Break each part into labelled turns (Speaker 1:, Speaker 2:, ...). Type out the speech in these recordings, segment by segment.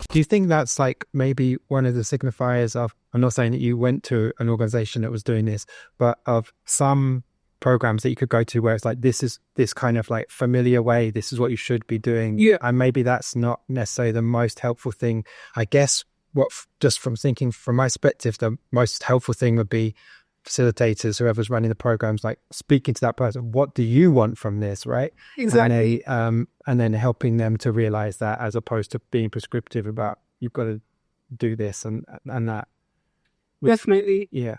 Speaker 1: Do you think that's like maybe one of the signifiers of, I'm not saying that you went to an organization that was doing this, but of some programs that you could go to where it's like, this is this kind of like familiar way, this is what you should be doing.
Speaker 2: Yeah.
Speaker 1: And maybe that's not necessarily the most helpful thing. I guess just from thinking from my perspective, the most helpful thing would be facilitators, whoever's running the programs, like speaking to that person, what do you want from this, right?
Speaker 2: Exactly.
Speaker 1: And then helping them to realize that, as opposed to being prescriptive about, you've got to do this and that.
Speaker 2: Definitely.
Speaker 1: Yeah.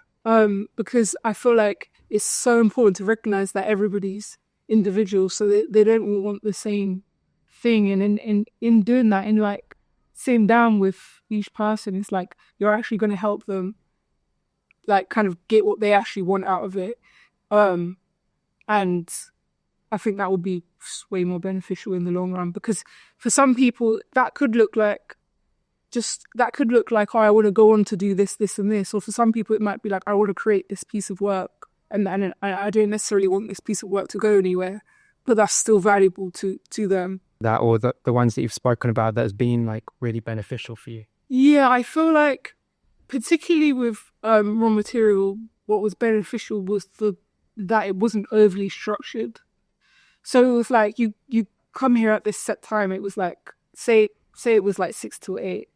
Speaker 2: Because I feel like it's so important to recognize that everybody's individual, so they don't all want the same thing. And in doing that, in like sitting down with each person, it's like you're actually going to help them like kind of get what they actually want out of it. And I think that would be way more beneficial in the long run, because for some people that could look like, oh, I want to go on to do this, this and this. Or for some people it might be like, I want to create this piece of work and I don't necessarily want this piece of work to go anywhere, but that's still valuable to them.
Speaker 1: That, or the ones that you've spoken about that has been like really beneficial for you.
Speaker 2: Yeah, I feel like particularly with raw material, what was beneficial was that it wasn't overly structured. So it was like you come here at this set time. It was like say it was like 6 to 8.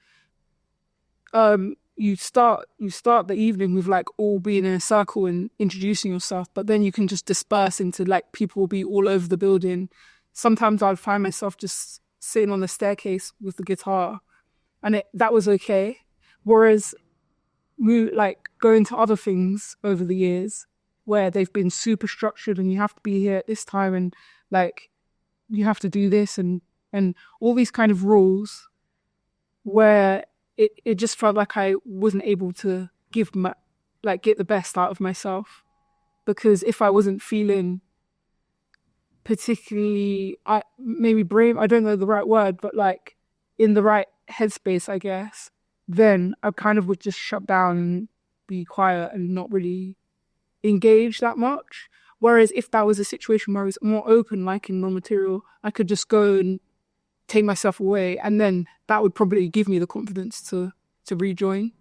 Speaker 2: You start the evening with like all being in a circle and introducing yourself, but then you can just disperse into like people will be all over the building. Sometimes I'd find myself just sitting on the staircase with the guitar, and that was okay. Whereas we like go into other things over the years where they've been super structured and you have to be here at this time and like you have to do this and all these kind of rules, where it just felt like I wasn't able to get the best out of myself, because if I wasn't feeling particularly maybe brave, I don't know the right word, but like in the right headspace, I guess, then I kind of would just shut down and be quiet and not really engage that much. Whereas if that was a situation where I was more open, like in non-material, I could just go and take myself away, and then that would probably give me the confidence to rejoin.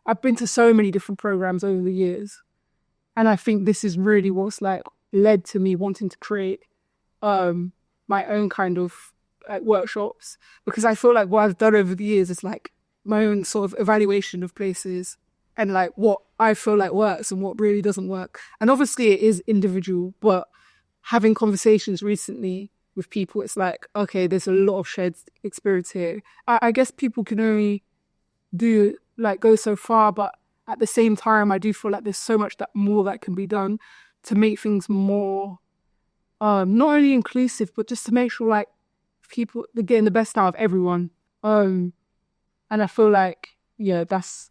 Speaker 2: I've been to so many different programs over the years, and I think this is really what's like led to me wanting to create my own kind of workshops, because I feel like what I've done over the years is like my own sort of evaluation of places and like what I feel like works and what really doesn't work. And obviously it is individual, but having conversations recently with people, it's like, okay, there's a lot of shared experience here. I guess people can only go so far, but at the same time, I do feel like there's so much more that can be done to make things more, not only inclusive, but just to make sure like people are getting the best out of everyone. And I feel like, yeah, that's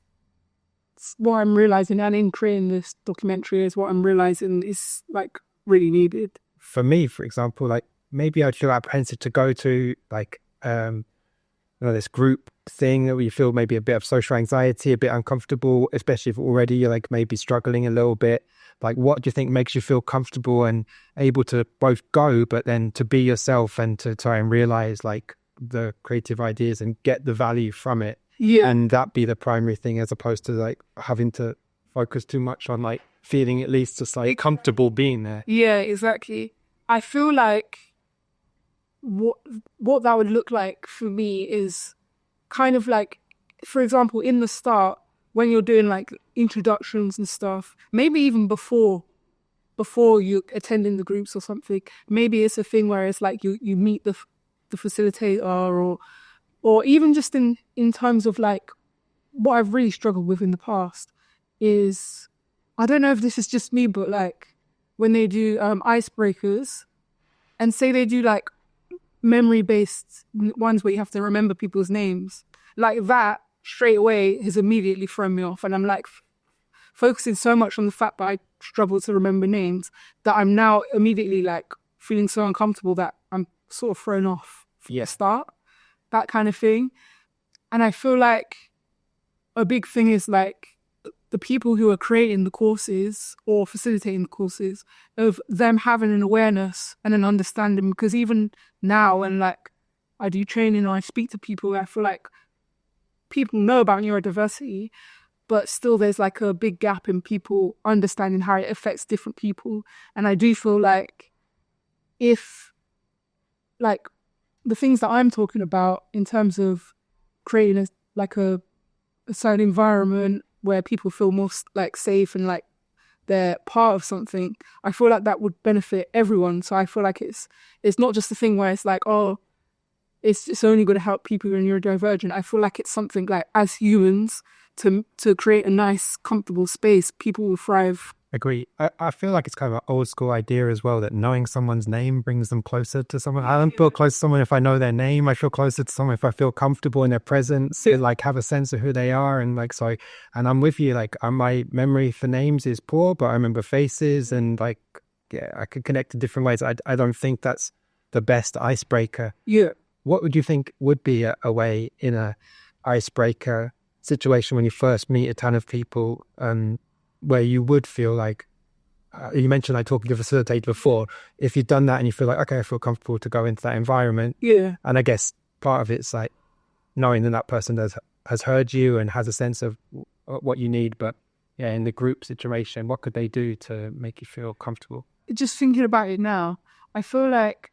Speaker 2: what I'm realizing. And in creating this documentary is what I'm realizing is like really needed.
Speaker 1: For me, for example, like maybe I'd feel apprehensive to go to like, this group thing where you feel maybe a bit of social anxiety, a bit uncomfortable, especially if already you're like maybe struggling a little bit. Like, what do you think makes you feel comfortable and able to both go, but then to be yourself and to try and realize like the creative ideas and get the value from it?
Speaker 2: Yeah.
Speaker 1: And that be the primary thing, as opposed to like having to focus too much on like feeling at least just like comfortable being there.
Speaker 2: Yeah, exactly. I feel like what that would look like for me is kind of like, for example, in the start, when you're doing like introductions and stuff, maybe even before you attending the groups or something, maybe it's a thing where it's like you meet the facilitator, or even just in terms of like what I've really struggled with in the past is, I don't know if this is just me, but like when they do icebreakers, and say they do like memory-based ones where you have to remember people's names, like that straight away has immediately thrown me off. And I'm like focusing so much on the fact that I struggle to remember names that I'm now immediately like feeling so uncomfortable that I'm sort of thrown off from the start, that kind of thing. And I feel like a big thing is like the people who are creating the courses or facilitating the courses, of them having an awareness and an understanding. Because even now when like I do training or I speak to people, I feel like people know about neurodiversity, but still there's like a big gap in people understanding how it affects different people. And I do feel like if like the things that I'm talking about in terms of creating a certain environment where people feel more like safe and like they're part of something, I feel like that would benefit everyone. So I feel like it's not just a thing where it's like, oh, it's only going to help people who are neurodivergent. I feel like it's something like, as humans, to create a nice, comfortable space, people will thrive.
Speaker 1: Agree. I feel like it's kind of an old school idea as well, that knowing someone's name brings them closer to someone. I don't feel close to someone if I know their name. I feel closer to someone if I feel comfortable in their presence, like have a sense of who they are. And like, so, and I'm with you, like my memory for names is poor, but I remember faces and like, yeah, I could connect in different ways. I don't think that's the best icebreaker.
Speaker 2: Yeah.
Speaker 1: What would you think would be a way in a icebreaker situation when you first meet a ton of people, where you would feel like, you mentioned like talking to a facilitator before, if you've done that and you feel like, okay, I feel comfortable to go into that environment.
Speaker 2: Yeah.
Speaker 1: And I guess part of it's like knowing that person has heard you and has a sense of what you need. But yeah, in the group situation, what could they do to make you feel comfortable?
Speaker 2: Just thinking about it now, I feel like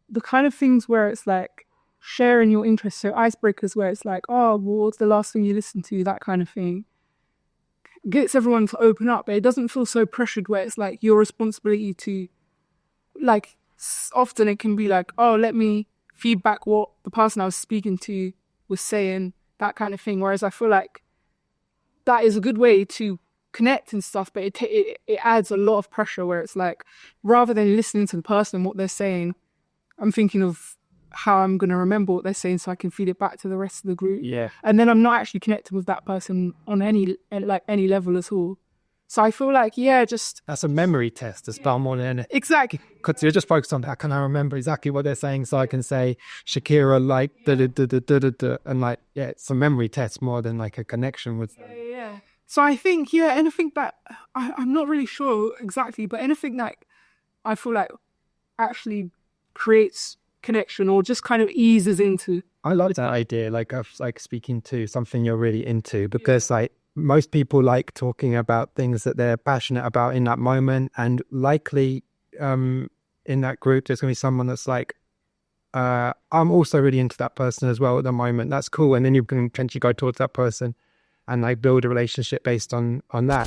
Speaker 2: the kind of things where it's like sharing your interests, so icebreakers where it's like, oh, well, what's the last thing you listened to, that kind of thing, gets everyone to open up, but it doesn't feel so pressured where it's like your responsibility to, like, often it can be like, oh, let me feedback what the person I was speaking to was saying, that kind of thing. Whereas I feel like that is a good way to connect and stuff, but it adds a lot of pressure where it's like, rather than listening to the person and what they're saying, I'm thinking of how I'm going to remember what they're saying so I can feed it back to the rest of the group.
Speaker 1: Yeah.
Speaker 2: And then I'm not actually connecting with that person on any level at all. So I feel like, yeah, just...
Speaker 1: That's a memory test as far more than anything.
Speaker 2: Exactly.
Speaker 1: Because you're just focused on that. Can I remember exactly what they're saying so I can say Shakira like da-da-da-da-da-da, and like, yeah, it's a memory test more than like a connection with them.
Speaker 2: Yeah. So I think, yeah, anything that... I'm not really sure exactly, but anything that I feel like actually creates connection or just kind of eases into.
Speaker 1: I like that idea, like of like speaking to something you're really into, because like most people like talking about things that they're passionate about in that moment, and likely in that group there's going to be someone that's like, I'm also really into that person as well at the moment. That's cool. And then you can potentially go towards that person and like build a relationship based on that.